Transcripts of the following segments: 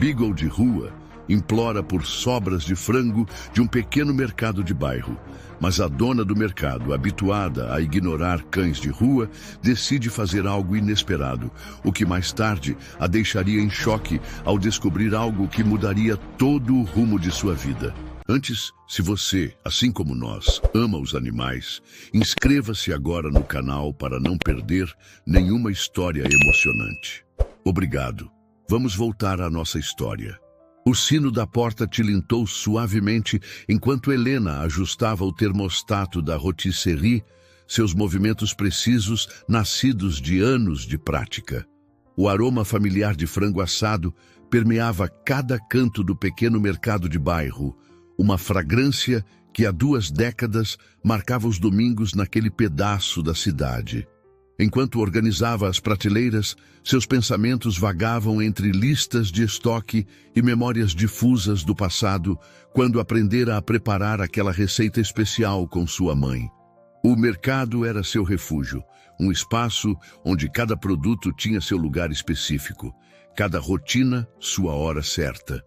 Beagle de rua implora por sobras de frango de um pequeno mercado de bairro, mas a dona do mercado, habituada a ignorar cães de rua, decide fazer algo inesperado, o que mais tarde a deixaria em choque ao descobrir algo que mudaria todo o rumo de sua vida. Antes, se você, assim como nós, ama os animais, inscreva-se agora no canal para não perder nenhuma história emocionante. Obrigado. Vamos voltar à nossa história. O sino da porta tilintou suavemente enquanto Helena ajustava o termostato da rotisserie, seus movimentos precisos nascidos de anos de prática. O aroma familiar de frango assado permeava cada canto do pequeno mercado de bairro, uma fragrância que há 2 décadas marcava os domingos naquele pedaço da cidade. Enquanto organizava as prateleiras, seus pensamentos vagavam entre listas de estoque e memórias difusas do passado, quando aprendera a preparar aquela receita especial com sua mãe. O mercado era seu refúgio, um espaço onde cada produto tinha seu lugar específico, cada rotina sua hora certa.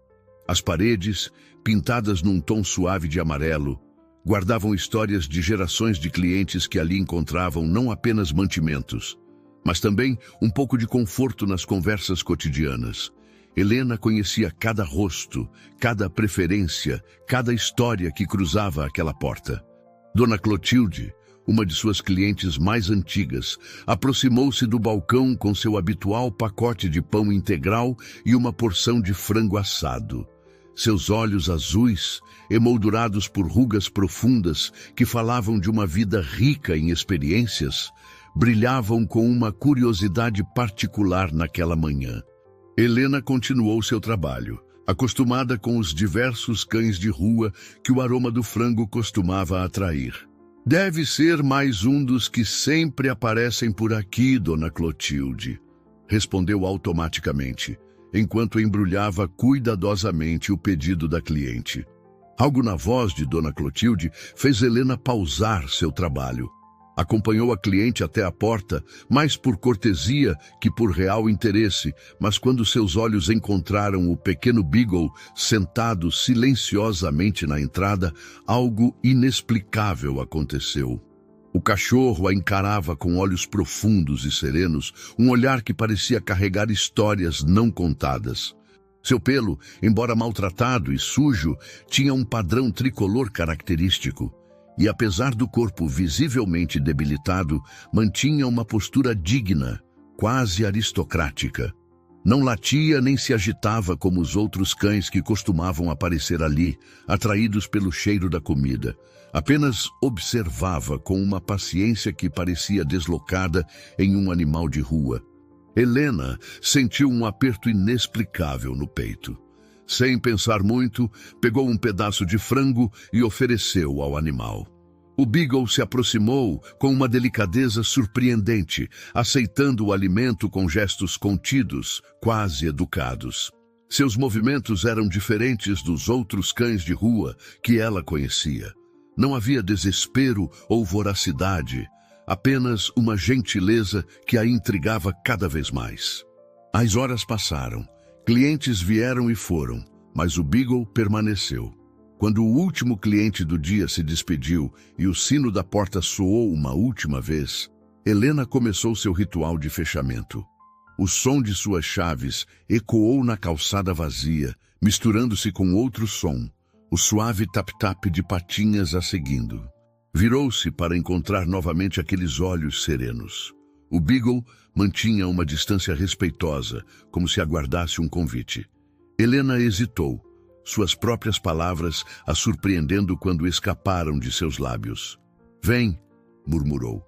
As paredes, pintadas num tom suave de amarelo, guardavam histórias de gerações de clientes que ali encontravam não apenas mantimentos, mas também um pouco de conforto nas conversas cotidianas. Helena conhecia cada rosto, cada preferência, cada história que cruzava aquela porta. Dona Clotilde, uma de suas clientes mais antigas, aproximou-se do balcão com seu habitual pacote de pão integral e uma porção de frango assado. Seus olhos azuis, emoldurados por rugas profundas que falavam de uma vida rica em experiências, brilhavam com uma curiosidade particular naquela manhã. Helena continuou seu trabalho, acostumada com os diversos cães de rua que o aroma do frango costumava atrair. Deve ser mais um dos que sempre aparecem por aqui, Dona Clotilde, respondeu automaticamente, enquanto embrulhava cuidadosamente o pedido da cliente. Algo na voz de Dona Clotilde fez Helena pausar seu trabalho. Acompanhou a cliente até a porta, mais por cortesia que por real interesse, mas quando seus olhos encontraram o pequeno Beagle sentado silenciosamente na entrada, algo inexplicável aconteceu. O cachorro a encarava com olhos profundos e serenos, um olhar que parecia carregar histórias não contadas. Seu pelo, embora maltratado e sujo, tinha um padrão tricolor característico. E apesar do corpo visivelmente debilitado, mantinha uma postura digna, quase aristocrática. Não latia nem se agitava como os outros cães que costumavam aparecer ali, atraídos pelo cheiro da comida. Apenas observava com uma paciência que parecia deslocada em um animal de rua. Helena sentiu um aperto inexplicável no peito. Sem pensar muito, pegou um pedaço de frango e ofereceu ao animal. O Beagle se aproximou com uma delicadeza surpreendente, aceitando o alimento com gestos contidos, quase educados. Seus movimentos eram diferentes dos outros cães de rua que ela conhecia. Não havia desespero ou voracidade, apenas uma gentileza que a intrigava cada vez mais. As horas passaram. Clientes vieram e foram, mas o Beagle permaneceu. Quando o último cliente do dia se despediu e o sino da porta soou uma última vez, Helena começou seu ritual de fechamento. O som de suas chaves ecoou na calçada vazia, misturando-se com outro som, o suave tap-tap de patinhas a seguindo. Virou-se para encontrar novamente aqueles olhos serenos. O Beagle mantinha uma distância respeitosa, como se aguardasse um convite. Helena hesitou, suas próprias palavras a surpreendendo quando escaparam de seus lábios. "Vem", murmurou.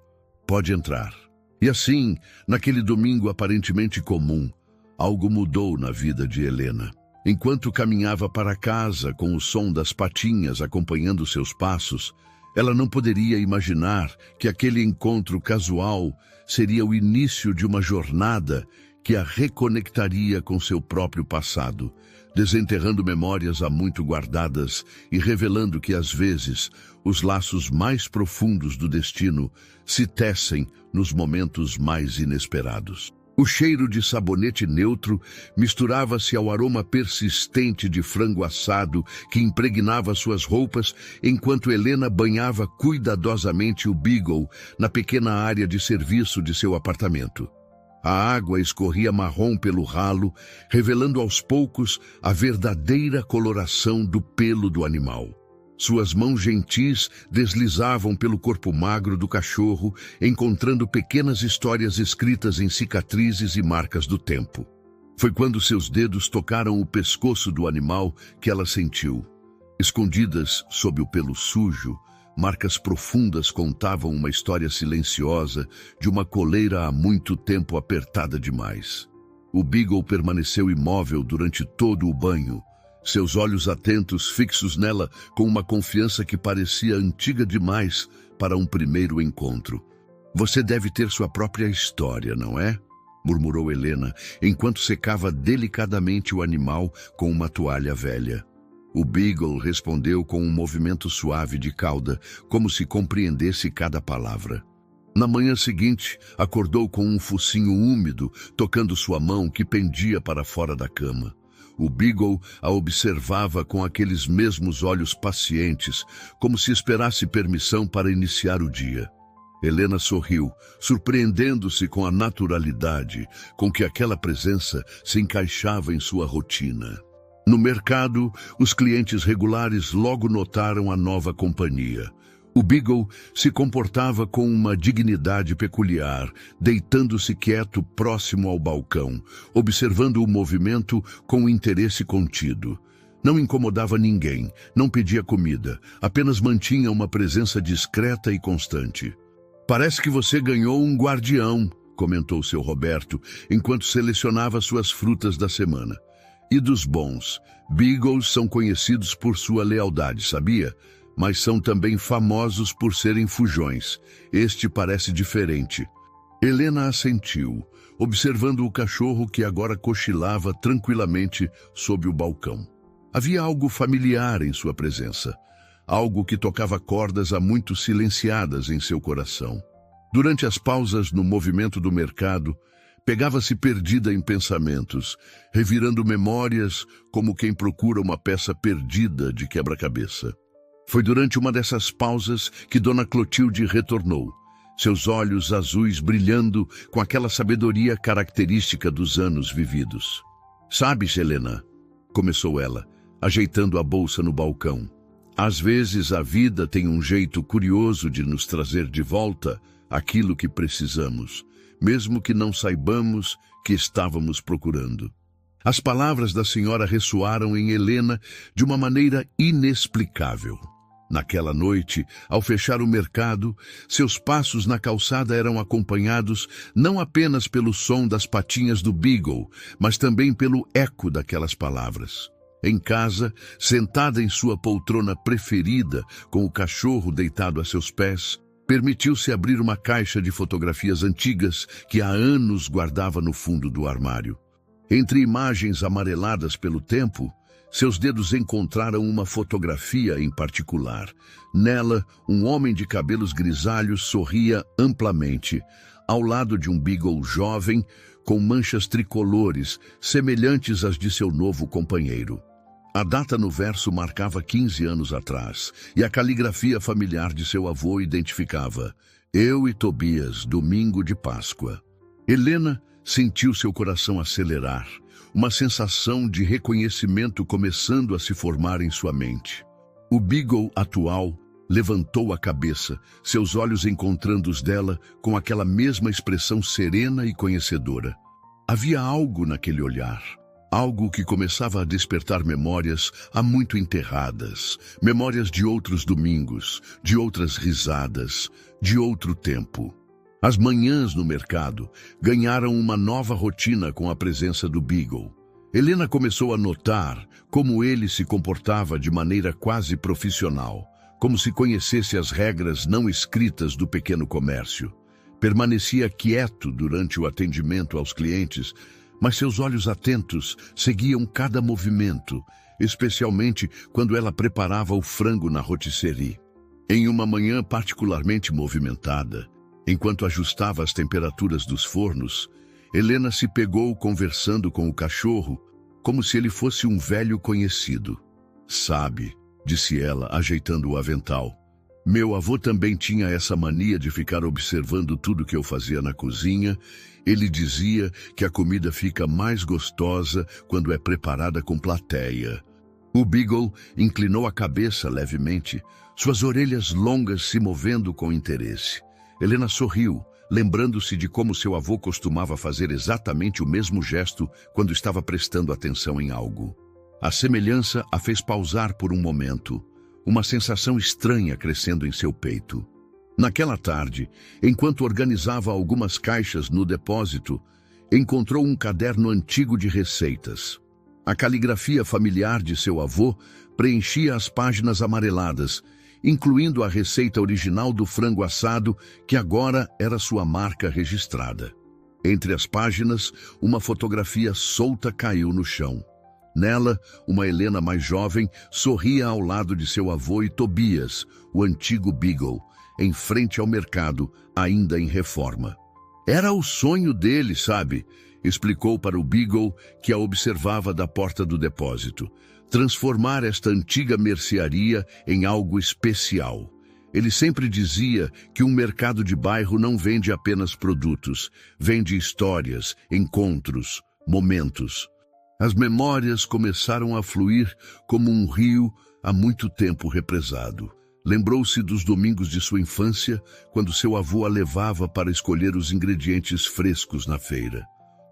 "Pode entrar." E assim, naquele domingo aparentemente comum, algo mudou na vida de Helena. Enquanto caminhava para casa com o som das patinhas acompanhando seus passos, ela não poderia imaginar que aquele encontro casual seria o início de uma jornada que a reconectaria com seu próprio passado, desenterrando memórias há muito guardadas e revelando que, às vezes, os laços mais profundos do destino se tecem nos momentos mais inesperados. O cheiro de sabonete neutro misturava-se ao aroma persistente de frango assado que impregnava suas roupas enquanto Helena banhava cuidadosamente o Beagle na pequena área de serviço de seu apartamento. A água escorria marrom pelo ralo, revelando aos poucos a verdadeira coloração do pelo do animal. Suas mãos gentis deslizavam pelo corpo magro do cachorro, encontrando pequenas histórias escritas em cicatrizes e marcas do tempo. Foi quando seus dedos tocaram o pescoço do animal que ela sentiu. Escondidas sob o pelo sujo, marcas profundas contavam uma história silenciosa de uma coleira há muito tempo apertada demais. O Beagle permaneceu imóvel durante todo o banho, seus olhos atentos fixos nela com uma confiança que parecia antiga demais para um primeiro encontro. "Você deve ter sua própria história, não é?" murmurou Helena, enquanto secava delicadamente o animal com uma toalha velha. O Beagle respondeu com um movimento suave de cauda, como se compreendesse cada palavra. Na manhã seguinte, acordou com um focinho úmido, tocando sua mão que pendia para fora da cama. O Beagle a observava com aqueles mesmos olhos pacientes, como se esperasse permissão para iniciar o dia. Helena sorriu, surpreendendo-se com a naturalidade com que aquela presença se encaixava em sua rotina. No mercado, os clientes regulares logo notaram a nova companhia. O Beagle se comportava com uma dignidade peculiar, deitando-se quieto próximo ao balcão, observando o movimento com interesse contido. Não incomodava ninguém, não pedia comida, apenas mantinha uma presença discreta e constante. "Parece que você ganhou um guardião", comentou seu Roberto, enquanto selecionava suas frutas da semana. "E dos bons. Beagles são conhecidos por sua lealdade, sabia? Mas são também famosos por serem fujões. Este parece diferente." Helena assentiu, observando o cachorro que agora cochilava tranquilamente sob o balcão. Havia algo familiar em sua presença, algo que tocava cordas há muito silenciadas em seu coração. Durante as pausas no movimento do mercado, pegava-se perdida em pensamentos, revirando memórias como quem procura uma peça perdida de quebra-cabeça. Foi durante uma dessas pausas que Dona Clotilde retornou, seus olhos azuis brilhando com aquela sabedoria característica dos anos vividos. "Sabes, Helena", começou ela, ajeitando a bolsa no balcão, "às vezes a vida tem um jeito curioso de nos trazer de volta aquilo que precisamos, mesmo que não saibamos que estávamos procurando." As palavras da senhora ressoaram em Helena de uma maneira inexplicável. Naquela noite, ao fechar o mercado, seus passos na calçada eram acompanhados não apenas pelo som das patinhas do Beagle, mas também pelo eco daquelas palavras. Em casa, sentada em sua poltrona preferida, com o cachorro deitado a seus pés, permitiu-se abrir uma caixa de fotografias antigas que há anos guardava no fundo do armário. Entre imagens amareladas pelo tempo, seus dedos encontraram uma fotografia em particular. Nela, um homem de cabelos grisalhos sorria amplamente, ao lado de um Beagle jovem com manchas tricolores, semelhantes às de seu novo companheiro. A data no verso marcava 15 anos atrás, e a caligrafia familiar de seu avô identificava: "Eu e Tobias, domingo de Páscoa." Helena sentiu seu coração acelerar, uma sensação de reconhecimento começando a se formar em sua mente. O Beagle atual levantou a cabeça, seus olhos encontrando os dela com aquela mesma expressão serena e conhecedora. Havia algo naquele olhar, algo que começava a despertar memórias há muito enterradas, memórias de outros domingos, de outras risadas, de outro tempo. As manhãs no mercado ganharam uma nova rotina com a presença do Beagle. Helena começou a notar como ele se comportava de maneira quase profissional, como se conhecesse as regras não escritas do pequeno comércio. Permanecia quieto durante o atendimento aos clientes, mas seus olhos atentos seguiam cada movimento, especialmente quando ela preparava o frango na rotisserie. Em uma manhã particularmente movimentada, enquanto ajustava as temperaturas dos fornos, Helena se pegou conversando com o cachorro, como se ele fosse um velho conhecido. Sabe, disse ela, ajeitando o avental. Meu avô também tinha essa mania de ficar observando tudo que eu fazia na cozinha. Ele dizia que a comida fica mais gostosa quando é preparada com plateia. O Beagle inclinou a cabeça levemente, suas orelhas longas se movendo com interesse. Helena sorriu, lembrando-se de como seu avô costumava fazer exatamente o mesmo gesto quando estava prestando atenção em algo. A semelhança a fez pausar por um momento, uma sensação estranha crescendo em seu peito. Naquela tarde, enquanto organizava algumas caixas no depósito, encontrou um caderno antigo de receitas. A caligrafia familiar de seu avô preenchia as páginas amareladas, incluindo a receita original do frango assado, que agora era sua marca registrada. Entre as páginas, uma fotografia solta caiu no chão. Nela, uma Helena mais jovem sorria ao lado de seu avô e Tobias, o antigo Beagle, em frente ao mercado, ainda em reforma. Era o sonho dele, sabe? Explicou para o Beagle, que a observava da porta do depósito. Transformar esta antiga mercearia em algo especial. Ele sempre dizia que um mercado de bairro não vende apenas produtos, vende histórias, encontros, momentos. As memórias começaram a fluir como um rio há muito tempo represado. Lembrou-se dos domingos de sua infância, quando seu avô a levava para escolher os ingredientes frescos na feira.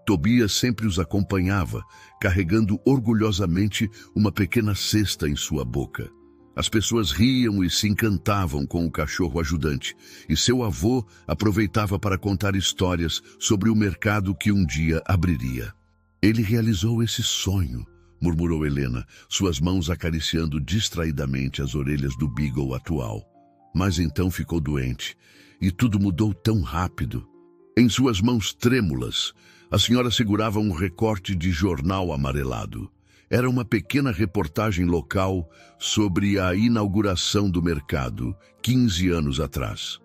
Tobias sempre os acompanhava, carregando orgulhosamente uma pequena cesta em sua boca. As pessoas riam e se encantavam com o cachorro ajudante, e seu avô aproveitava para contar histórias sobre o mercado que um dia abriria. Ele realizou esse sonho, murmurou Helena, suas mãos acariciando distraidamente as orelhas do Beagle atual. Mas então ficou doente, e tudo mudou tão rápido. Em suas mãos trêmulas, a senhora segurava um recorte de jornal amarelado. Era uma pequena reportagem local sobre a inauguração do mercado, 15 anos atrás.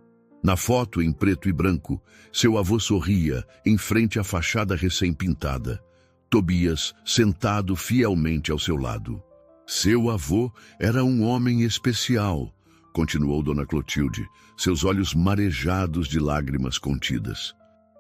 Na foto, em preto e branco, seu avô sorria em frente à fachada recém-pintada. Tobias sentado fielmente ao seu lado. Seu avô era um homem especial, continuou Dona Clotilde, seus olhos marejados de lágrimas contidas.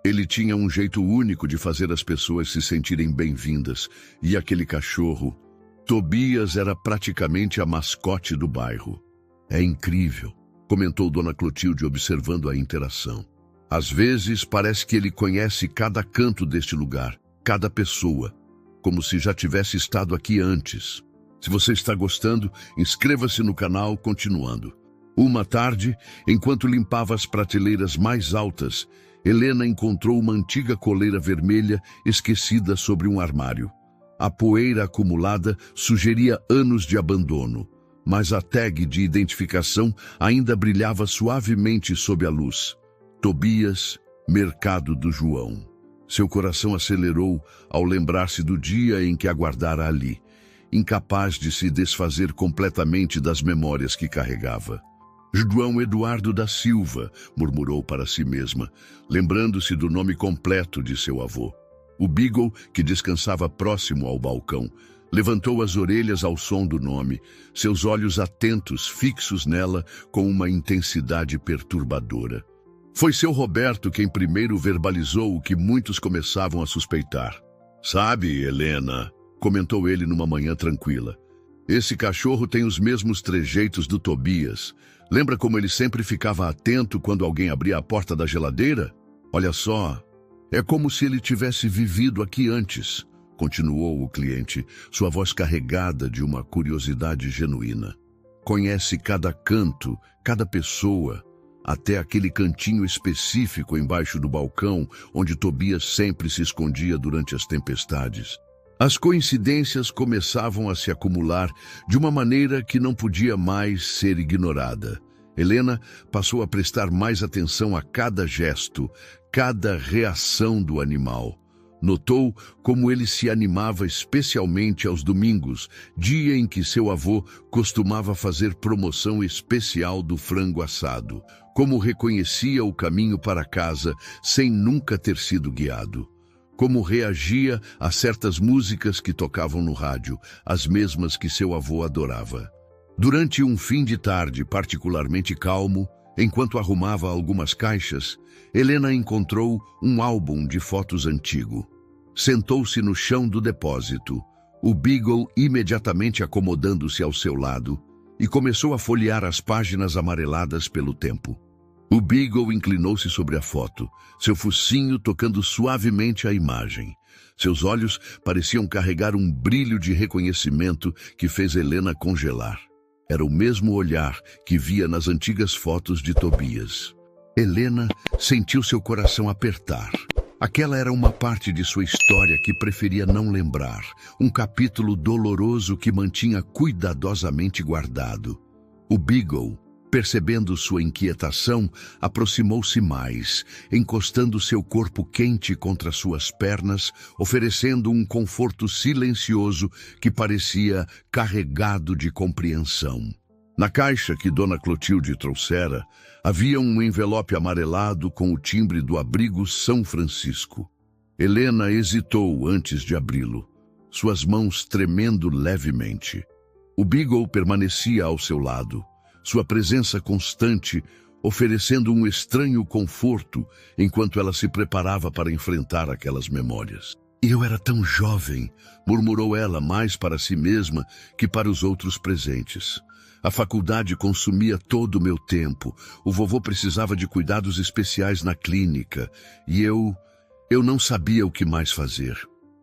Ele tinha um jeito único de fazer as pessoas se sentirem bem-vindas, e aquele cachorro, Tobias, era praticamente a mascote do bairro. É incrível, comentou Dona Clotilde observando a interação. Às vezes parece que ele conhece cada canto deste lugar, cada pessoa, como se já tivesse estado aqui antes. Se você está gostando, inscreva-se no canal continuando. Uma tarde, enquanto limpava as prateleiras mais altas, Helena encontrou uma antiga coleira vermelha esquecida sobre um armário. A poeira acumulada sugeria anos de abandono, mas a tag de identificação ainda brilhava suavemente sob a luz. Tobias, Mercado do João. Seu coração acelerou ao lembrar-se do dia em que aguardara ali, incapaz de se desfazer completamente das memórias que carregava. João Eduardo da Silva, murmurou para si mesma, lembrando-se do nome completo de seu avô. O Beagle, que descansava próximo ao balcão, levantou as orelhas ao som do nome, seus olhos atentos, fixos nela, com uma intensidade perturbadora. Foi seu Roberto quem primeiro verbalizou o que muitos começavam a suspeitar. Sabe, Helena, comentou ele numa manhã tranquila, esse cachorro tem os mesmos trejeitos do Tobias. Lembra como ele sempre ficava atento quando alguém abria a porta da geladeira? Olha só, é como se ele tivesse vivido aqui antes, continuou o cliente, sua voz carregada de uma curiosidade genuína. Conhece cada canto, cada pessoa, até aquele cantinho específico embaixo do balcão onde Tobias sempre se escondia durante as tempestades. As coincidências começavam a se acumular de uma maneira que não podia mais ser ignorada. Helena passou a prestar mais atenção a cada gesto, cada reação do animal. Notou como ele se animava especialmente aos domingos, dia em que seu avô costumava fazer promoção especial do frango assado, como reconhecia o caminho para casa sem nunca ter sido guiado. como reagia a certas músicas que tocavam no rádio, as mesmas que seu avô adorava. Durante um fim de tarde particularmente calmo, enquanto arrumava algumas caixas, Helena encontrou um álbum de fotos antigo. Sentou-se no chão do depósito, o Beagle imediatamente acomodando-se ao seu lado, e começou a folhear as páginas amareladas pelo tempo. O Beagle inclinou-se sobre a foto, seu focinho tocando suavemente a imagem. Seus olhos pareciam carregar um brilho de reconhecimento que fez Helena congelar. Era o mesmo olhar que via nas antigas fotos de Tobias. Helena sentiu seu coração apertar. Aquela era uma parte de sua história que preferia não lembrar, um capítulo doloroso que mantinha cuidadosamente guardado. O Beagle, percebendo sua inquietação, aproximou-se mais, encostando seu corpo quente contra suas pernas, oferecendo um conforto silencioso que parecia carregado de compreensão. Na caixa que Dona Clotilde trouxera, havia um envelope amarelado com o timbre do abrigo São Francisco. Helena hesitou antes de abri-lo, suas mãos tremendo levemente. O Beagle permanecia ao seu lado, sua presença constante, oferecendo um estranho conforto enquanto ela se preparava para enfrentar aquelas memórias. "Eu era tão jovem", murmurou ela mais para si mesma que para os outros presentes. "A faculdade consumia todo o meu tempo, o vovô precisava de cuidados especiais na clínica, e eu não sabia o que mais fazer."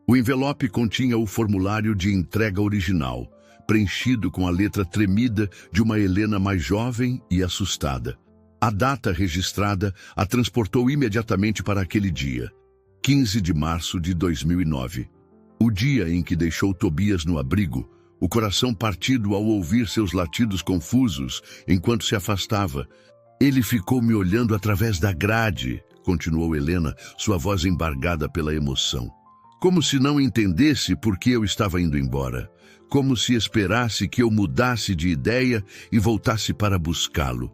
O envelope continha o formulário de entrega original, preenchido com a letra tremida de uma Helena mais jovem e assustada. A data registrada a transportou imediatamente para aquele dia, 15 de março de 2009. O dia em que deixou Tobias no abrigo, o coração partido ao ouvir seus latidos confusos enquanto se afastava. "Ele ficou me olhando através da grade", continuou Helena, sua voz embargada pela emoção. "Como se não entendesse por que eu estava indo embora. Como se esperasse que eu mudasse de ideia e voltasse para buscá-lo."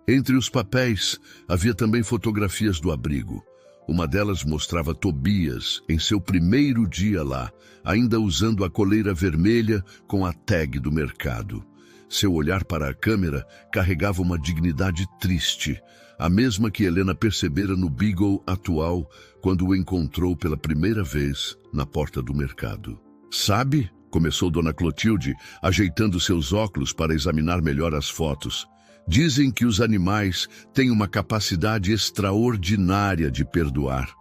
Entre os papéis, havia também fotografias do abrigo. Uma delas mostrava Tobias em seu primeiro dia lá, ainda usando a coleira vermelha com a tag do mercado. Seu olhar para a câmera carregava uma dignidade triste, a mesma que Helena percebera no Beagle atual quando o encontrou pela primeira vez na porta do mercado. "Sabe?", começou Dona Clotilde, ajeitando seus óculos para examinar melhor as fotos. "Dizem que os animais têm uma capacidade extraordinária de perdoar.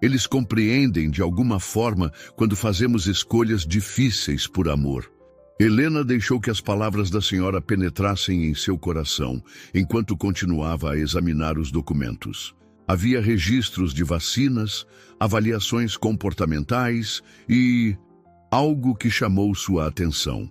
Eles compreendem de alguma forma quando fazemos escolhas difíceis por amor." Helena deixou que as palavras da senhora penetrassem em seu coração, enquanto continuava a examinar os documentos. Havia registros de vacinas, avaliações comportamentais e algo que chamou sua atenção.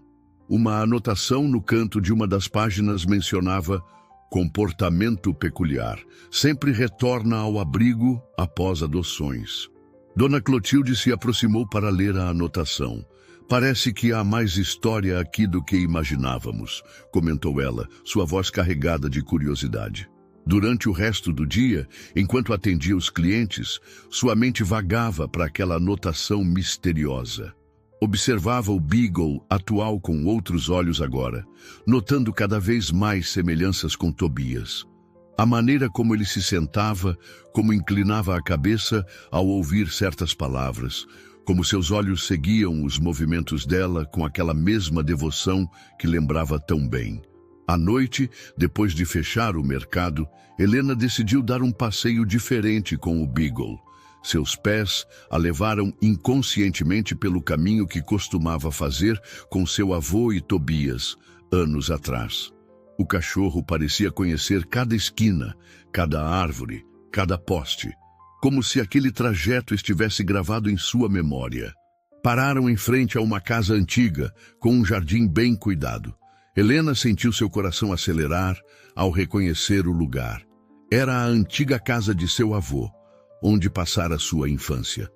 Uma anotação no canto de uma das páginas mencionava "comportamento peculiar, sempre retorna ao abrigo após adoções." Dona Clotilde se aproximou para ler a anotação. "Parece que há mais história aqui do que imaginávamos", comentou ela, sua voz carregada de curiosidade. Durante o resto do dia, enquanto atendia os clientes, sua mente vagava para aquela anotação misteriosa. Observava o Beagle atual com outros olhos agora, notando cada vez mais semelhanças com Tobias. A maneira como ele se sentava, como inclinava a cabeça ao ouvir certas palavras, como seus olhos seguiam os movimentos dela com aquela mesma devoção que lembrava tão bem. À noite, depois de fechar o mercado, Helena decidiu dar um passeio diferente com o Beagle. Seus pés a levaram inconscientemente pelo caminho que costumava fazer com seu avô e Tobias, anos atrás. O cachorro parecia conhecer cada esquina, cada árvore, cada poste, como se aquele trajeto estivesse gravado em sua memória. Pararam em frente a uma casa antiga, com um jardim bem cuidado. Helena sentiu seu coração acelerar ao reconhecer o lugar. Era a antiga casa de seu avô, onde passara sua infância.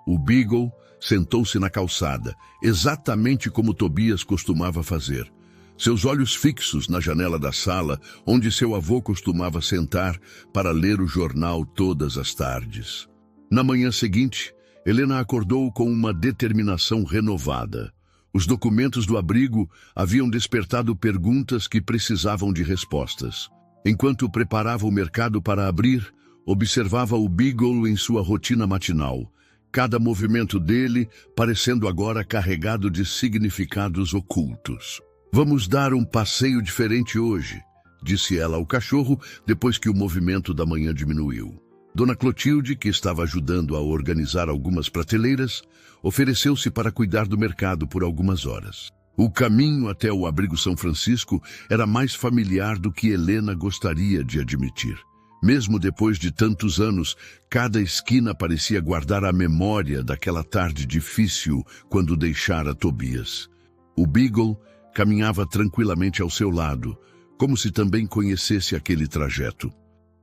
O Beagle sentou-se na calçada, exatamente como Tobias costumava fazer. Seus olhos fixos na janela da sala, onde seu avô costumava sentar para ler o jornal todas as tardes. Na manhã seguinte, Helena acordou com uma determinação renovada. Os documentos do abrigo haviam despertado perguntas que precisavam de respostas. Enquanto preparava o mercado para abrir, observava o Beagle em sua rotina matinal, cada movimento dele parecendo agora carregado de significados ocultos. "Vamos dar um passeio diferente hoje", disse ela ao cachorro depois que o movimento da manhã diminuiu. Dona Clotilde, que estava ajudando a organizar algumas prateleiras, ofereceu-se para cuidar do mercado por algumas horas. O caminho até o abrigo São Francisco era mais familiar do que Helena gostaria de admitir. Mesmo depois de tantos anos, cada esquina parecia guardar a memória daquela tarde difícil quando deixara Tobias. O Beagle caminhava tranquilamente ao seu lado, como se também conhecesse aquele trajeto.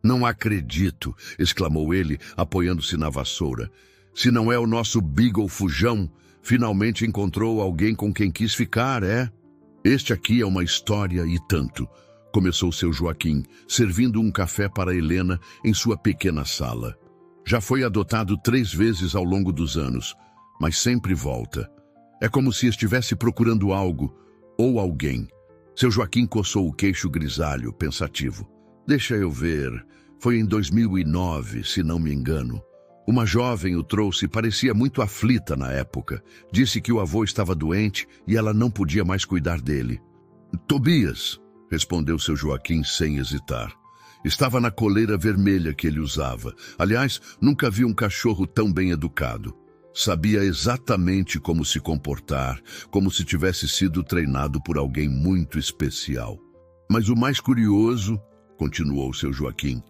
"Não acredito", exclamou ele, apoiando-se na vassoura. "Se não é o nosso Beagle fujão, finalmente encontrou alguém com quem quis ficar, é? Este aqui é uma história e tanto", começou seu Joaquim, servindo um café para Helena em sua pequena sala. "Já foi adotado 3 vezes ao longo dos anos, mas sempre volta. É como se estivesse procurando algo ou alguém." Seu Joaquim coçou o queixo grisalho, pensativo. "Deixa eu ver. Foi em 2009, se não me engano. Uma jovem o trouxe e parecia muito aflita na época. Disse que o avô estava doente e ela não podia mais cuidar dele." "Tobias", respondeu seu Joaquim sem hesitar. Estava na coleira vermelha que ele usava. Aliás, nunca vi um cachorro tão bem educado. Sabia exatamente como se comportar, como se tivesse sido treinado por alguém muito especial. "Mas o mais curioso", continuou seu Joaquim,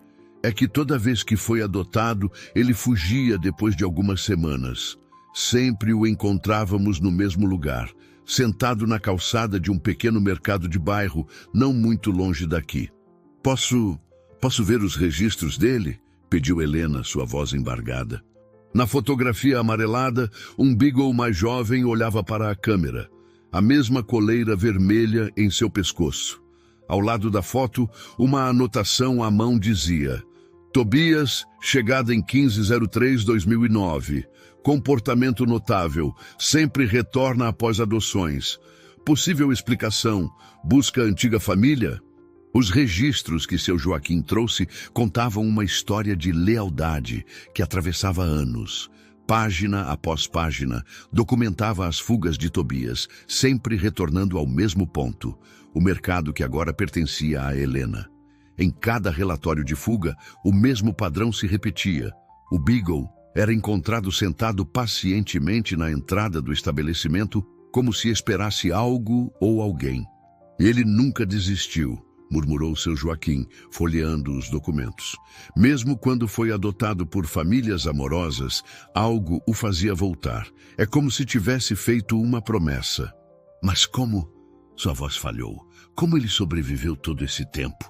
"é que toda vez que foi adotado, ele fugia depois de algumas semanas. Sempre o encontrávamos no mesmo lugar, sentado na calçada de um pequeno mercado de bairro, não muito longe daqui." Posso ver os registros dele?" pediu Helena, sua voz embargada. Na fotografia amarelada, um Beagle mais jovem olhava para a câmera, a mesma coleira vermelha em seu pescoço. Ao lado da foto, uma anotação à mão dizia: "Tobias, chegada em 15/03/2009. Comportamento notável, sempre retorna após adoções. Possível explicação, busca antiga família?" Os registros que seu Joaquim trouxe contavam uma história de lealdade que atravessava anos. Página após página, documentava as fugas de Tobias, sempre retornando ao mesmo ponto, o mercado que agora pertencia a Helena. Em cada relatório de fuga, o mesmo padrão se repetia. O Beagle era encontrado sentado pacientemente na entrada do estabelecimento, como se esperasse algo ou alguém. "Ele nunca desistiu", murmurou seu Joaquim, folheando os documentos. "Mesmo quando foi adotado por famílias amorosas, algo o fazia voltar. É como se tivesse feito uma promessa." "Mas como?" Sua voz falhou. "Como ele sobreviveu todo esse tempo?"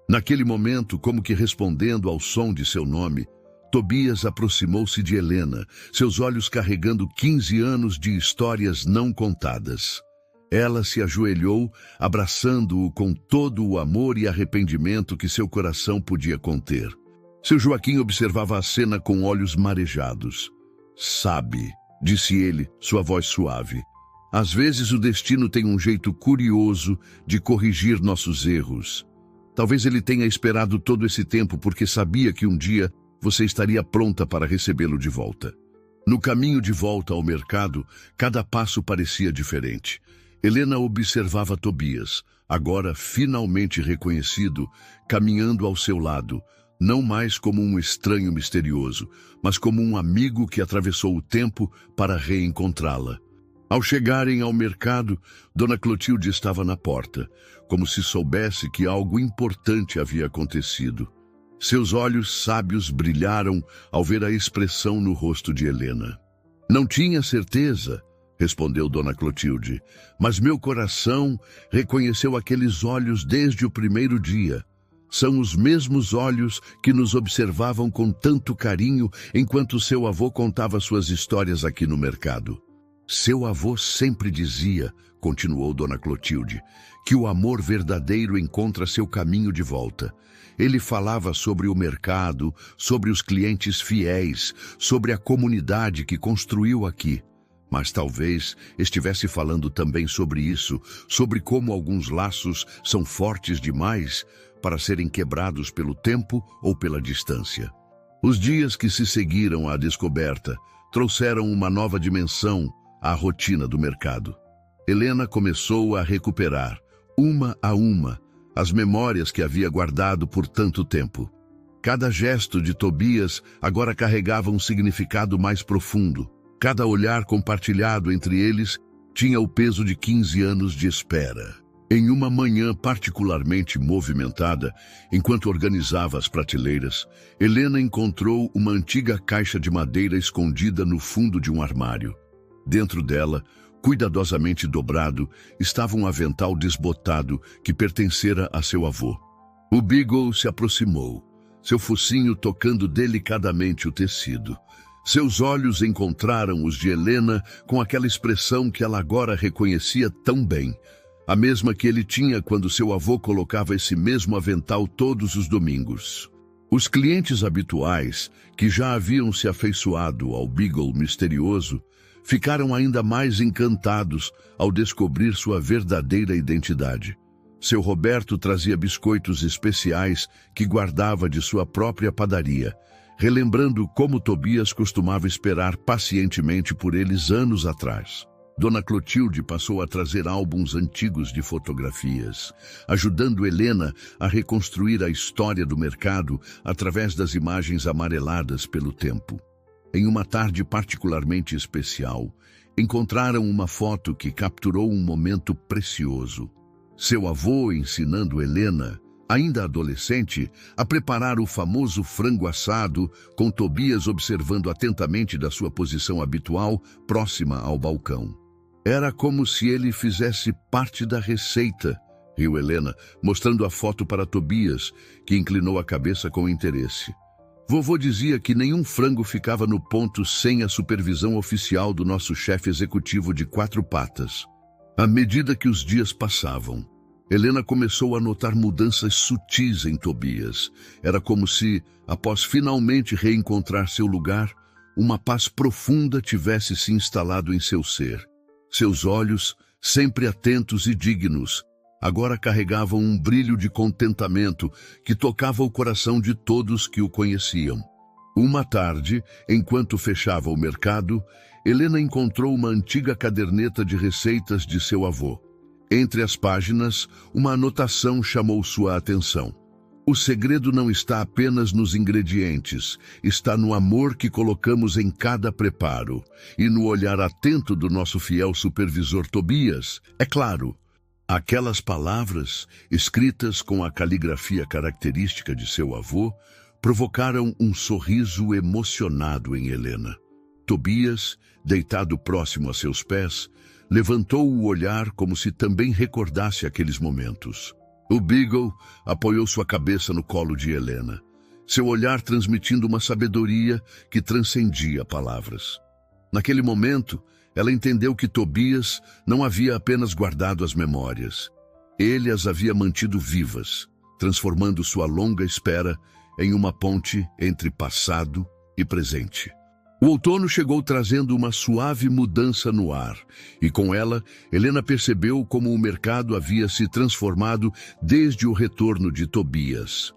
Naquele momento, como que respondendo ao som de seu nome, Tobias aproximou-se de Helena, seus olhos carregando 15 anos de histórias não contadas. Ela se ajoelhou, abraçando-o com todo o amor e arrependimento que seu coração podia conter. Seu Joaquim observava a cena com olhos marejados. "Sabe", disse ele, sua voz suave, "às vezes o destino tem um jeito curioso de corrigir nossos erros. Talvez ele tenha esperado todo esse tempo porque sabia que um dia você estaria pronta para recebê-lo de volta." No caminho de volta ao mercado, cada passo parecia diferente. Helena observava Tobias, agora finalmente reconhecido, caminhando ao seu lado, não mais como um estranho misterioso, mas como um amigo que atravessou o tempo para reencontrá-la. Ao chegarem ao mercado, Dona Clotilde estava na porta, como se soubesse que algo importante havia acontecido. Seus olhos sábios brilharam ao ver a expressão no rosto de Helena. "Não tinha certeza", respondeu Dona Clotilde, "mas meu coração reconheceu aqueles olhos desde o primeiro dia. São os mesmos olhos que nos observavam com tanto carinho enquanto seu avô contava suas histórias aqui no mercado." Seu avô sempre dizia, continuou Dona Clotilde, que o amor verdadeiro encontra seu caminho de volta. Ele falava sobre o mercado, sobre os clientes fiéis, sobre a comunidade que construiu aqui. Mas talvez estivesse falando também sobre isso, sobre como alguns laços são fortes demais para serem quebrados pelo tempo ou pela distância. Os dias que se seguiram à descoberta trouxeram uma nova dimensão à rotina do mercado. Helena começou a recuperar, uma a uma, as memórias que havia guardado por tanto tempo. Cada gesto de Tobias agora carregava um significado mais profundo. Cada olhar compartilhado entre eles tinha o peso de 15 anos de espera. Em uma manhã particularmente movimentada, enquanto organizava as prateleiras, Helena encontrou uma antiga caixa de madeira escondida no fundo de um armário. Dentro dela, cuidadosamente dobrado, estava um avental desbotado que pertencera a seu avô. O Beagle se aproximou, seu focinho tocando delicadamente o tecido. Seus olhos encontraram os de Helena com aquela expressão que ela agora reconhecia tão bem, a mesma que ele tinha quando seu avô colocava esse mesmo avental todos os domingos. Os clientes habituais, que já haviam se afeiçoado ao Beagle misterioso, ficaram ainda mais encantados ao descobrir sua verdadeira identidade. Seu Roberto trazia biscoitos especiais que guardava de sua própria padaria, relembrando como Tobias costumava esperar pacientemente por eles anos atrás. Dona Clotilde passou a trazer álbuns antigos de fotografias, ajudando Helena a reconstruir a história do mercado através das imagens amareladas pelo tempo. Em uma tarde particularmente especial, encontraram uma foto que capturou um momento precioso. Seu avô ensinando Helena, ainda adolescente, a preparar o famoso frango assado, com Tobias observando atentamente da sua posição habitual, próxima ao balcão. Era como se ele fizesse parte da receita, riu Helena, mostrando a foto para Tobias, que inclinou a cabeça com interesse. Vovô dizia que nenhum frango ficava no ponto sem a supervisão oficial do nosso chefe executivo de 4 patas. À medida que os dias passavam, Helena começou a notar mudanças sutis em Tobias. Era como se, após finalmente reencontrar seu lugar, uma paz profunda tivesse se instalado em seu ser. Seus olhos, sempre atentos e dignos, agora carregavam um brilho de contentamento que tocava o coração de todos que o conheciam. Uma tarde, enquanto fechava o mercado, Helena encontrou uma antiga caderneta de receitas de seu avô. Entre as páginas, uma anotação chamou sua atenção. O segredo não está apenas nos ingredientes, está no amor que colocamos em cada preparo e no olhar atento do nosso fiel supervisor Tobias. É claro, aquelas palavras, escritas com a caligrafia característica de seu avô, provocaram um sorriso emocionado em Helena. Tobias, deitado próximo a seus pés, levantou o olhar como se também recordasse aqueles momentos. O Beagle apoiou sua cabeça no colo de Helena, seu olhar transmitindo uma sabedoria que transcendia palavras. Naquele momento, ela entendeu que Tobias não havia apenas guardado as memórias. Ele as havia mantido vivas, transformando sua longa espera em uma ponte entre passado e presente. O outono chegou trazendo uma suave mudança no ar, e com ela, Helena percebeu como o mercado havia se transformado desde o retorno de Tobias.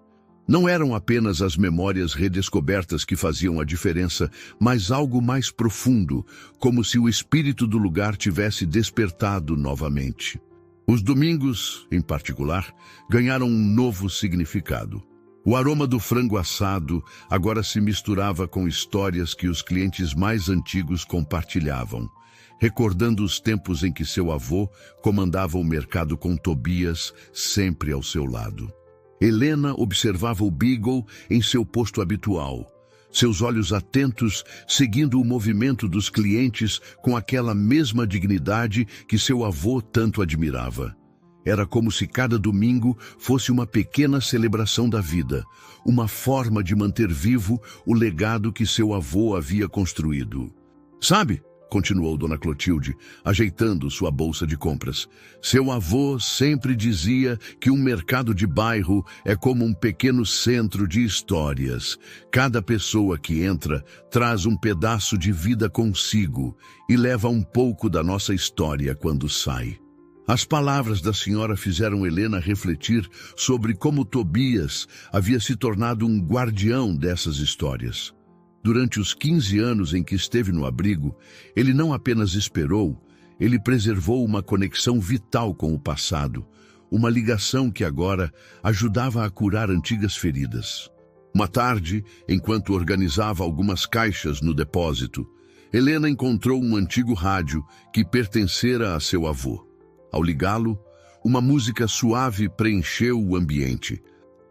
Não eram apenas as memórias redescobertas que faziam a diferença, mas algo mais profundo, como se o espírito do lugar tivesse despertado novamente. Os domingos, em particular, ganharam um novo significado. O aroma do frango assado agora se misturava com histórias que os clientes mais antigos compartilhavam, recordando os tempos em que seu avô comandava o mercado com Tobias sempre ao seu lado. Helena observava o Beagle em seu posto habitual, seus olhos atentos seguindo o movimento dos clientes com aquela mesma dignidade que seu avô tanto admirava. Era como se cada domingo fosse uma pequena celebração da vida, uma forma de manter vivo o legado que seu avô havia construído. Sabe, continuou Dona Clotilde, ajeitando sua bolsa de compras. Seu avô sempre dizia que um mercado de bairro é como um pequeno centro de histórias. Cada pessoa que entra traz um pedaço de vida consigo e leva um pouco da nossa história quando sai. As palavras da senhora fizeram Helena refletir sobre como Tobias havia se tornado um guardião dessas histórias. Durante os 15 anos em que esteve no abrigo, ele não apenas esperou, ele preservou uma conexão vital com o passado, uma ligação que agora ajudava a curar antigas feridas. Uma tarde, enquanto organizava algumas caixas no depósito, Helena encontrou um antigo rádio que pertencera a seu avô. Ao ligá-lo, uma música suave preencheu o ambiente.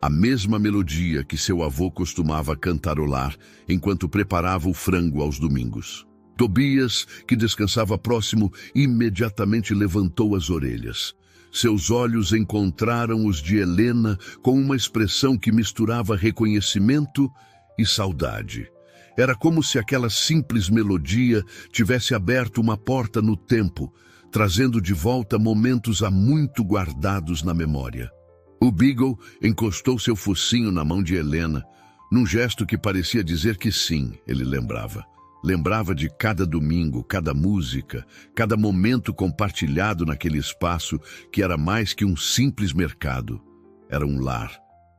A mesma melodia que seu avô costumava cantarolar enquanto preparava o frango aos domingos. Tobias, que descansava próximo, imediatamente levantou as orelhas. Seus olhos encontraram os de Helena com uma expressão que misturava reconhecimento e saudade. Era como se aquela simples melodia tivesse aberto uma porta no tempo, trazendo de volta momentos há muito guardados na memória. O Beagle encostou seu focinho na mão de Helena, num gesto que parecia dizer que sim, ele lembrava. Lembrava de cada domingo, cada música, cada momento compartilhado naquele espaço que era mais que um simples mercado. Era um lar.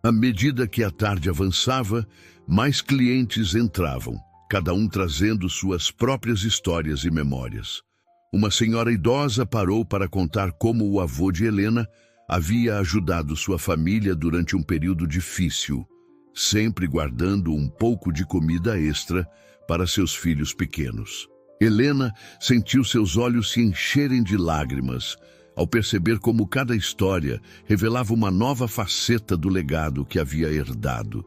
À medida que a tarde avançava, mais clientes entravam, cada um trazendo suas próprias histórias e memórias. Uma senhora idosa parou para contar como o avô de Helena havia ajudado sua família durante um período difícil, sempre guardando um pouco de comida extra para seus filhos pequenos. Helena sentiu seus olhos se encherem de lágrimas ao perceber como cada história revelava uma nova faceta do legado que havia herdado.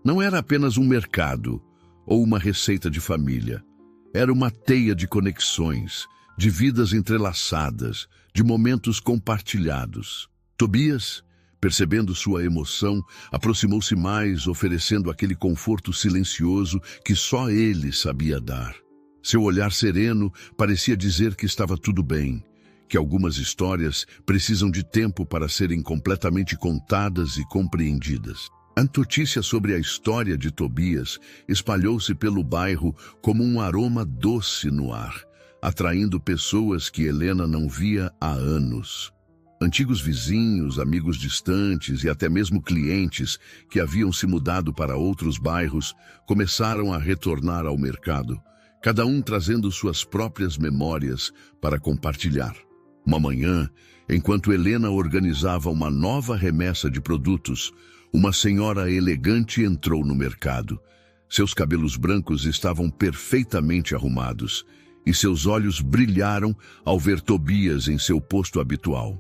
Não era apenas um mercado ou uma receita de família. Era uma teia de conexões, de vidas entrelaçadas, de momentos compartilhados. Tobias, percebendo sua emoção, aproximou-se mais, oferecendo aquele conforto silencioso que só ele sabia dar. Seu olhar sereno parecia dizer que estava tudo bem, que algumas histórias precisam de tempo para serem completamente contadas e compreendidas. A notícia sobre a história de Tobias espalhou-se pelo bairro como um aroma doce no ar, atraindo pessoas que Helena não via há anos. Antigos vizinhos, amigos distantes e até mesmo clientes que haviam se mudado para outros bairros começaram a retornar ao mercado, cada um trazendo suas próprias memórias para compartilhar. Uma manhã, enquanto Helena organizava uma nova remessa de produtos, uma senhora elegante entrou no mercado. Seus cabelos brancos estavam perfeitamente arrumados e seus olhos brilharam ao ver Tobias em seu posto habitual.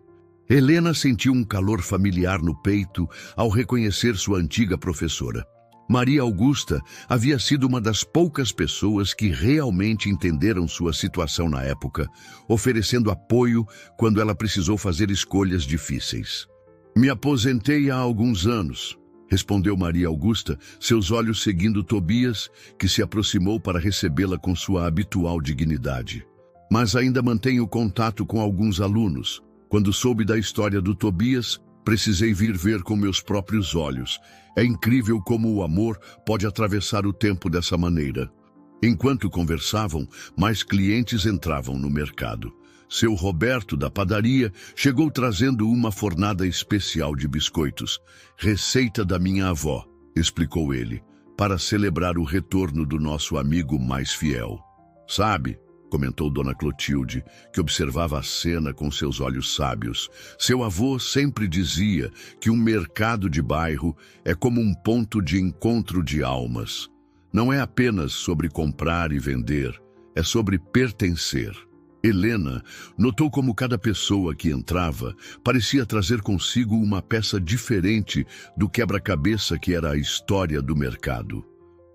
Helena sentiu um calor familiar no peito ao reconhecer sua antiga professora. Maria Augusta havia sido uma das poucas pessoas que realmente entenderam sua situação na época, oferecendo apoio quando ela precisou fazer escolhas difíceis. Me aposentei há alguns anos, respondeu Maria Augusta, seus olhos seguindo Tobias, que se aproximou para recebê-la com sua habitual dignidade. Mas ainda mantenho contato com alguns alunos. Quando soube da história do Tobias, precisei vir ver com meus próprios olhos. É incrível como o amor pode atravessar o tempo dessa maneira. Enquanto conversavam, mais clientes entravam no mercado. Seu Roberto, da padaria, chegou trazendo uma fornada especial de biscoitos. Receita da minha avó, explicou ele, para celebrar o retorno do nosso amigo mais fiel. Sabe, comentou Dona Clotilde, que observava a cena com seus olhos sábios. Seu avô sempre dizia que um mercado de bairro é como um ponto de encontro de almas. Não é apenas sobre comprar e vender, é sobre pertencer. Helena notou como cada pessoa que entrava parecia trazer consigo uma peça diferente do quebra-cabeça que era a história do mercado.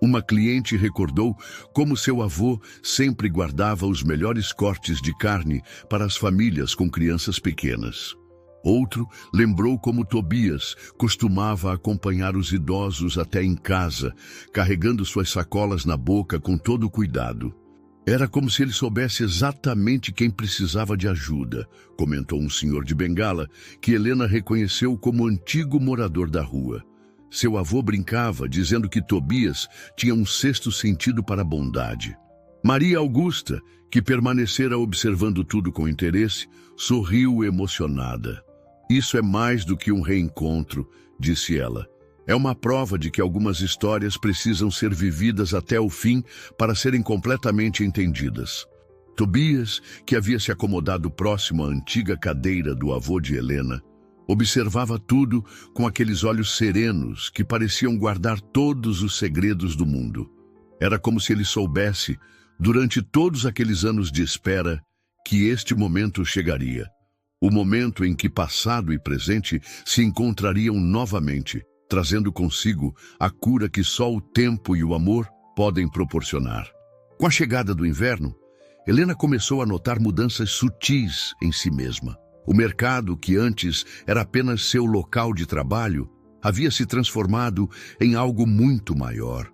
Uma cliente recordou como seu avô sempre guardava os melhores cortes de carne para as famílias com crianças pequenas. Outro lembrou como Tobias costumava acompanhar os idosos até em casa, carregando suas sacolas na boca com todo cuidado. Era como se ele soubesse exatamente quem precisava de ajuda, comentou um senhor de bengala que Helena reconheceu como antigo morador da rua. Seu avô brincava, dizendo que Tobias tinha um sexto sentido para a bondade. Maria Augusta, que permanecera observando tudo com interesse, sorriu emocionada. Isso é mais do que um reencontro, disse ela. É uma prova de que algumas histórias precisam ser vividas até o fim para serem completamente entendidas. Tobias, que havia se acomodado próximo à antiga cadeira do avô de Helena, observava tudo com aqueles olhos serenos que pareciam guardar todos os segredos do mundo. Era como se ele soubesse, durante todos aqueles anos de espera, que este momento chegaria. O momento em que passado e presente se encontrariam novamente, trazendo consigo a cura que só o tempo e o amor podem proporcionar. Com a chegada do inverno, Helena começou a notar mudanças sutis em si mesma. O mercado, que antes era apenas seu local de trabalho, havia se transformado em algo muito maior.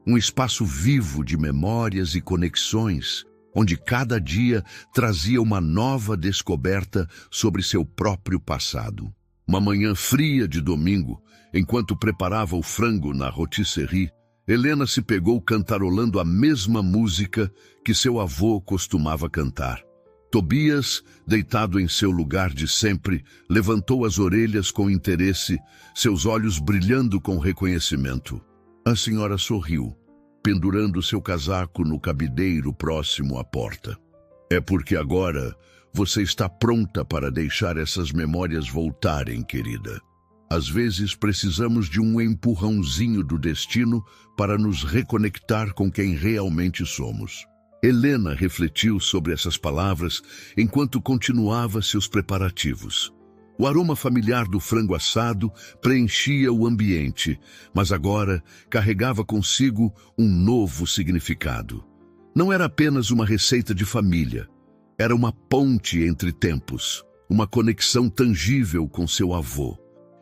Um espaço vivo de memórias e conexões, onde cada dia trazia uma nova descoberta sobre seu próprio passado. Uma manhã fria de domingo, enquanto preparava o frango na rotisserie, Helena se pegou cantarolando a mesma música que seu avô costumava cantar. Tobias, deitado em seu lugar de sempre, levantou as orelhas com interesse, seus olhos brilhando com reconhecimento. A senhora sorriu, pendurando seu casaco no cabideiro próximo à porta. É porque agora você está pronta para deixar essas memórias voltarem, querida. Às vezes precisamos de um empurrãozinho do destino para nos reconectar com quem realmente somos. Helena refletiu sobre essas palavras enquanto continuava seus preparativos. O aroma familiar do frango assado preenchia o ambiente, mas agora carregava consigo um novo significado. Não era apenas uma receita de família. Era uma ponte entre tempos, uma conexão tangível com seu avô.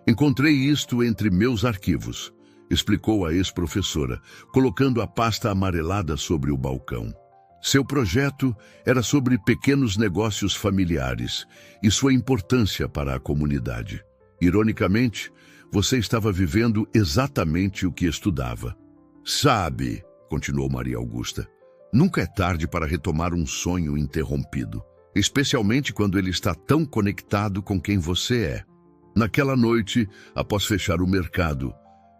Encontrei isto entre meus arquivos, explicou a ex-professora, colocando a pasta amarelada sobre o balcão. Seu projeto era sobre pequenos negócios familiares e sua importância para a comunidade. Ironicamente, você estava vivendo exatamente o que estudava. Sabe, continuou Maria Augusta, nunca é tarde para retomar um sonho interrompido, especialmente quando ele está tão conectado com quem você é. Naquela noite, após fechar o mercado,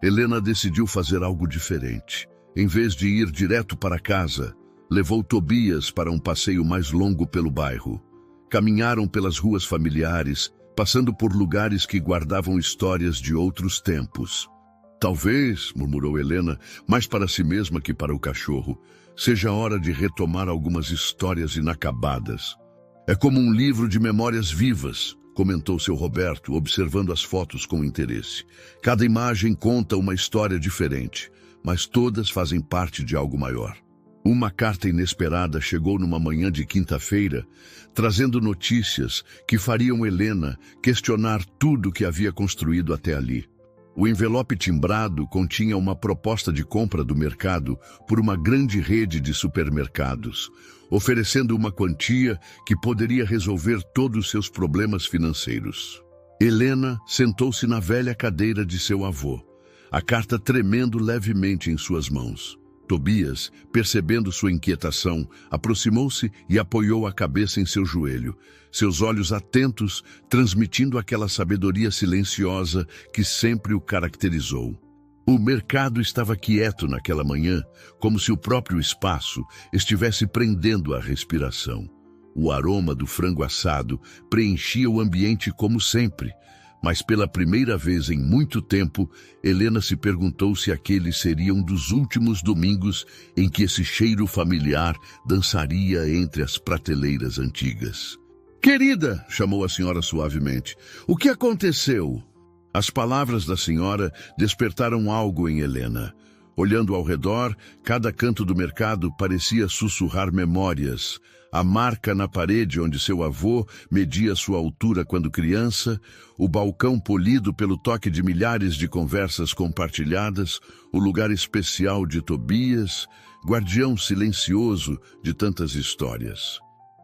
Helena decidiu fazer algo diferente. Em vez de ir direto para casa, levou Tobias para um passeio mais longo pelo bairro. Caminharam pelas ruas familiares, passando por lugares que guardavam histórias de outros tempos. Talvez, murmurou Helena, mais para si mesma que para o cachorro, seja hora de retomar algumas histórias inacabadas. É como um livro de memórias vivas, comentou seu Roberto, observando as fotos com interesse. Cada imagem conta uma história diferente, mas todas fazem parte de algo maior. Uma carta inesperada chegou numa manhã de quinta-feira, trazendo notícias que fariam Helena questionar tudo que havia construído até ali. O envelope timbrado continha uma proposta de compra do mercado por uma grande rede de supermercados, oferecendo uma quantia que poderia resolver todos os seus problemas financeiros. Helena sentou-se na velha cadeira de seu avô, a carta tremendo levemente em suas mãos. Tobias, percebendo sua inquietação, aproximou-se e apoiou a cabeça em seu joelho, seus olhos atentos, transmitindo aquela sabedoria silenciosa que sempre o caracterizou. O mercado estava quieto naquela manhã, como se o próprio espaço estivesse prendendo a respiração. O aroma do frango assado preenchia o ambiente como sempre, mas pela primeira vez em muito tempo, Helena se perguntou se aquele seria um dos últimos domingos em que esse cheiro familiar dançaria entre as prateleiras antigas. "Querida", chamou a senhora suavemente, "o que aconteceu?" As palavras da senhora despertaram algo em Helena. Olhando ao redor, cada canto do mercado parecia sussurrar memórias. A marca na parede onde seu avô media sua altura quando criança, o balcão polido pelo toque de milhares de conversas compartilhadas, o lugar especial de Tobias, guardião silencioso de tantas histórias.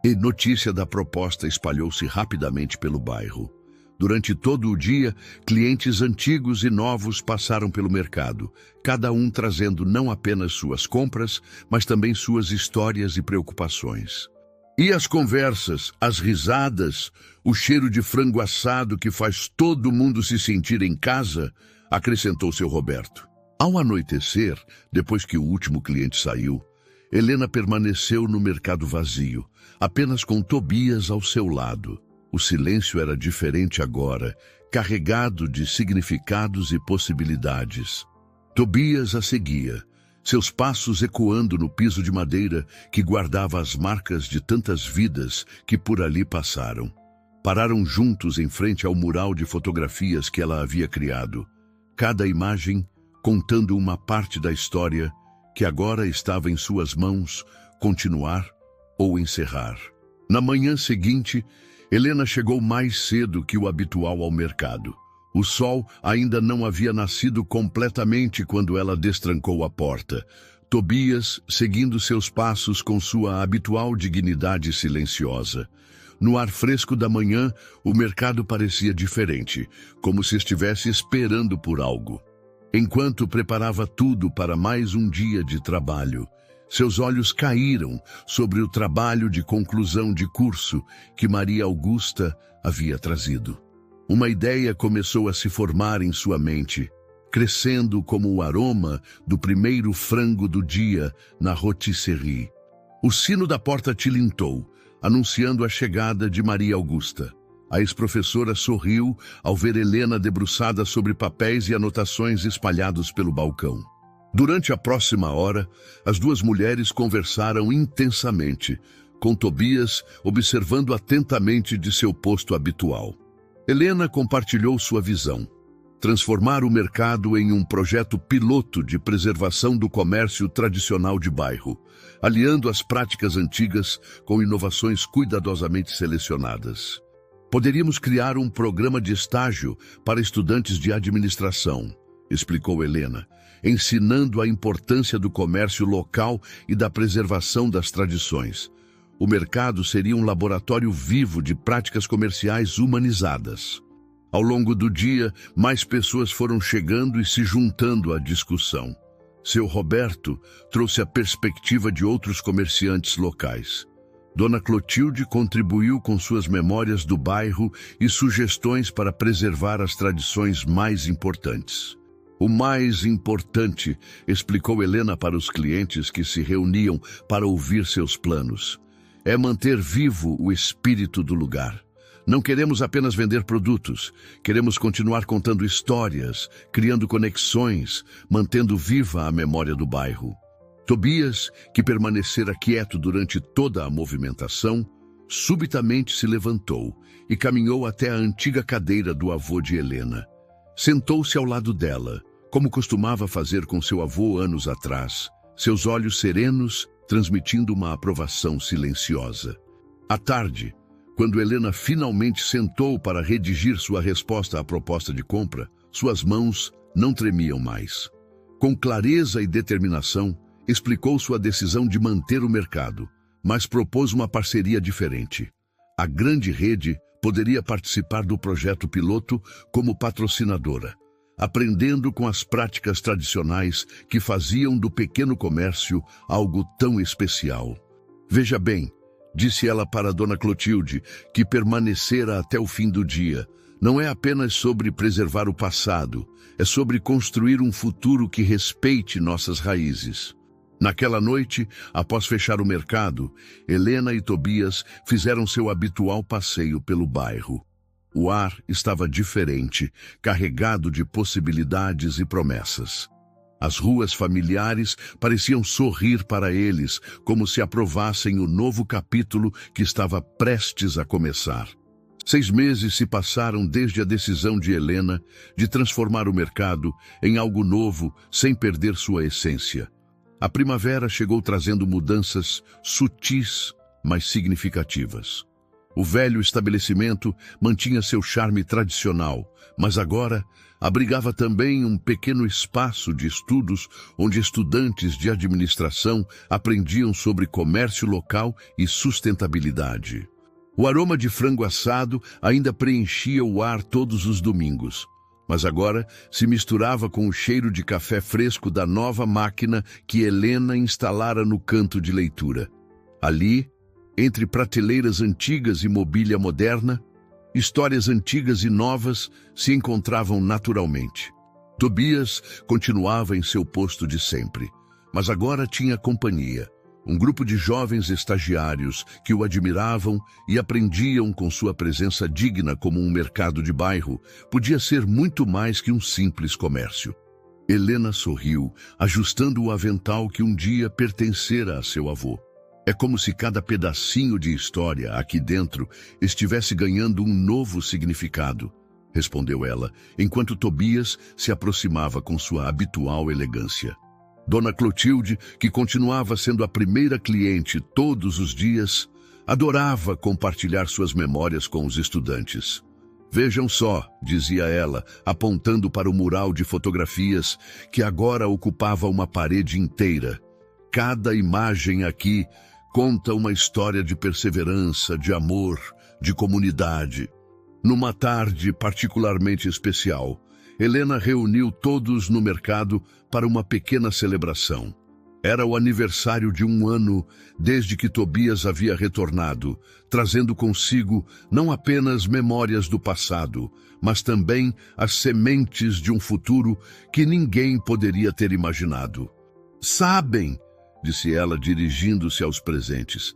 E notícia da proposta espalhou-se rapidamente pelo bairro. Durante todo o dia, clientes antigos e novos passaram pelo mercado, cada um trazendo não apenas suas compras, mas também suas histórias e preocupações. E as conversas, as risadas, o cheiro de frango assado que faz todo mundo se sentir em casa, acrescentou seu Roberto. Ao anoitecer, depois que o último cliente saiu, Helena permaneceu no mercado vazio, apenas com Tobias ao seu lado. O silêncio era diferente agora, carregado de significados e possibilidades. Tobias a seguia, seus passos ecoando no piso de madeira que guardava as marcas de tantas vidas que por ali passaram. Pararam juntos em frente ao mural de fotografias que ela havia criado, cada imagem contando uma parte da história que agora estava em suas mãos, continuar ou encerrar. Na manhã seguinte, Helena chegou mais cedo que o habitual ao mercado. O sol ainda não havia nascido completamente quando ela destrancou a porta. Tobias, seguindo seus passos com sua habitual dignidade silenciosa. No ar fresco da manhã, o mercado parecia diferente, como se estivesse esperando por algo. Enquanto preparava tudo para mais um dia de trabalho, seus olhos caíram sobre o trabalho de conclusão de curso que Maria Augusta havia trazido. Uma ideia começou a se formar em sua mente, crescendo como o aroma do primeiro frango do dia na rotisserie. O sino da porta tilintou, anunciando a chegada de Maria Augusta. A ex-professora sorriu ao ver Helena debruçada sobre papéis e anotações espalhados pelo balcão. Durante a próxima hora, as duas mulheres conversaram intensamente, com Tobias observando atentamente de seu posto habitual. Helena compartilhou sua visão: transformar o mercado em um projeto piloto de preservação do comércio tradicional de bairro, aliando as práticas antigas com inovações cuidadosamente selecionadas. Poderíamos criar um programa de estágio para estudantes de administração, explicou Helena, ensinando a importância do comércio local e da preservação das tradições. O mercado seria um laboratório vivo de práticas comerciais humanizadas. Ao longo do dia, mais pessoas foram chegando e se juntando à discussão. Seu Roberto trouxe a perspectiva de outros comerciantes locais. Dona Clotilde contribuiu com suas memórias do bairro e sugestões para preservar as tradições mais importantes. O mais importante, explicou Helena para os clientes que se reuniam para ouvir seus planos, é manter vivo o espírito do lugar. Não queremos apenas vender produtos, queremos continuar contando histórias, criando conexões, mantendo viva a memória do bairro. Tobias, que permanecera quieto durante toda a movimentação, subitamente se levantou e caminhou até a antiga cadeira do avô de Helena. Sentou-se ao lado dela, como costumava fazer com seu avô anos atrás, seus olhos serenos transmitindo uma aprovação silenciosa. À tarde, quando Helena finalmente sentou para redigir sua resposta à proposta de compra, suas mãos não tremiam mais. Com clareza e determinação, explicou sua decisão de manter o mercado, mas propôs uma parceria diferente. A grande rede poderia participar do projeto piloto como patrocinadora, aprendendo com as práticas tradicionais que faziam do pequeno comércio algo tão especial. Veja bem, disse ela para Dona Clotilde, que permanecera até o fim do dia, não é apenas sobre preservar o passado, é sobre construir um futuro que respeite nossas raízes. Naquela noite, após fechar o mercado, Helena e Tobias fizeram seu habitual passeio pelo bairro. O ar estava diferente, carregado de possibilidades e promessas. As ruas familiares pareciam sorrir para eles, como se aprovassem o novo capítulo que estava prestes a começar. 6 meses se passaram desde a decisão de Helena de transformar o mercado em algo novo sem perder sua essência. A primavera chegou trazendo mudanças sutis, mas significativas. O velho estabelecimento mantinha seu charme tradicional, mas agora abrigava também um pequeno espaço de estudos onde estudantes de administração aprendiam sobre comércio local e sustentabilidade. O aroma de frango assado ainda preenchia o ar todos os domingos, mas agora se misturava com o cheiro de café fresco da nova máquina que Helena instalara no canto de leitura. Ali, entre prateleiras antigas e mobília moderna, histórias antigas e novas se encontravam naturalmente. Tobias continuava em seu posto de sempre, mas agora tinha companhia. Um grupo de jovens estagiários que o admiravam e aprendiam com sua presença digna como um mercado de bairro podia ser muito mais que um simples comércio. Helena sorriu, ajustando o avental que um dia pertencera a seu avô. É como se cada pedacinho de história aqui dentro estivesse ganhando um novo significado, respondeu ela, enquanto Tobias se aproximava com sua habitual elegância. Dona Clotilde, que continuava sendo a primeira cliente todos os dias, adorava compartilhar suas memórias com os estudantes. Vejam só, dizia ela, apontando para o mural de fotografias que agora ocupava uma parede inteira. Cada imagem aqui conta uma história de perseverança, de amor, de comunidade. Numa tarde particularmente especial, Helena reuniu todos no mercado para uma pequena celebração. Era o aniversário de 1 ano desde que Tobias havia retornado, trazendo consigo não apenas memórias do passado, mas também as sementes de um futuro que ninguém poderia ter imaginado. Sabem, disse ela dirigindo-se aos presentes,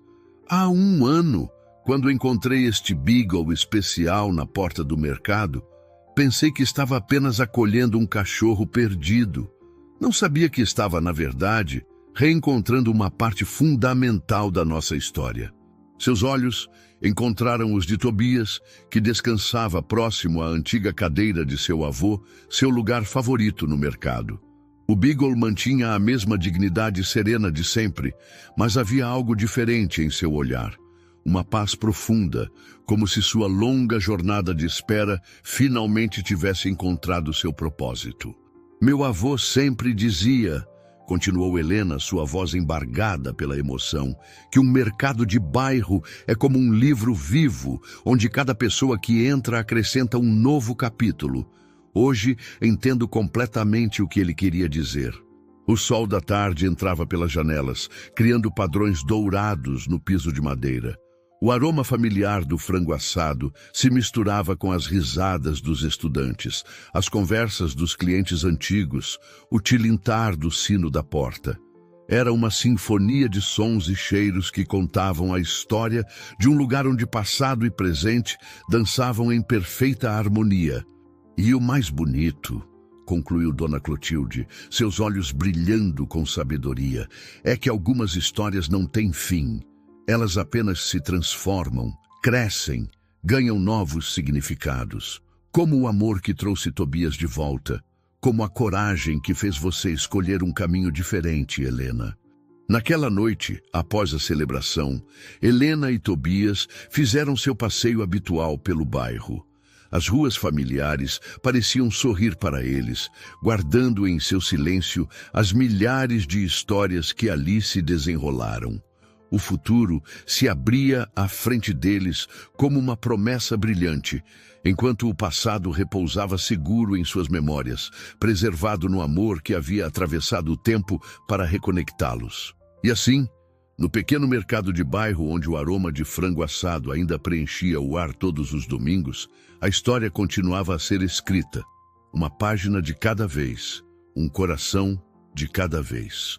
há 1 ano, quando encontrei este Beagle especial na porta do mercado, pensei que estava apenas acolhendo um cachorro perdido. Não sabia que estava, na verdade, reencontrando uma parte fundamental da nossa história. Seus olhos encontraram os de Tobias, que descansava próximo à antiga cadeira de seu avô, seu lugar favorito no mercado. O Beagle mantinha a mesma dignidade serena de sempre, mas havia algo diferente em seu olhar. Uma paz profunda, como se sua longa jornada de espera finalmente tivesse encontrado seu propósito. Meu avô sempre dizia, continuou Helena, sua voz embargada pela emoção, que um mercado de bairro é como um livro vivo, onde cada pessoa que entra acrescenta um novo capítulo. Hoje entendo completamente o que ele queria dizer. O sol da tarde entrava pelas janelas, criando padrões dourados no piso de madeira. O aroma familiar do frango assado se misturava com as risadas dos estudantes, as conversas dos clientes antigos, o tilintar do sino da porta. Era uma sinfonia de sons e cheiros que contavam a história de um lugar onde passado e presente dançavam em perfeita harmonia. E o mais bonito, concluiu Dona Clotilde, seus olhos brilhando com sabedoria, é que algumas histórias não têm fim. Elas apenas se transformam, crescem, ganham novos significados. Como o amor que trouxe Tobias de volta, como a coragem que fez você escolher um caminho diferente, Helena. Naquela noite, após a celebração, Helena e Tobias fizeram seu passeio habitual pelo bairro. As ruas familiares pareciam sorrir para eles, guardando em seu silêncio as milhares de histórias que ali se desenrolaram. O futuro se abria à frente deles como uma promessa brilhante, enquanto o passado repousava seguro em suas memórias, preservado no amor que havia atravessado o tempo para reconectá-los. E assim, no pequeno mercado de bairro onde o aroma de frango assado ainda preenchia o ar todos os domingos, a história continuava a ser escrita, uma página de cada vez, um coração de cada vez.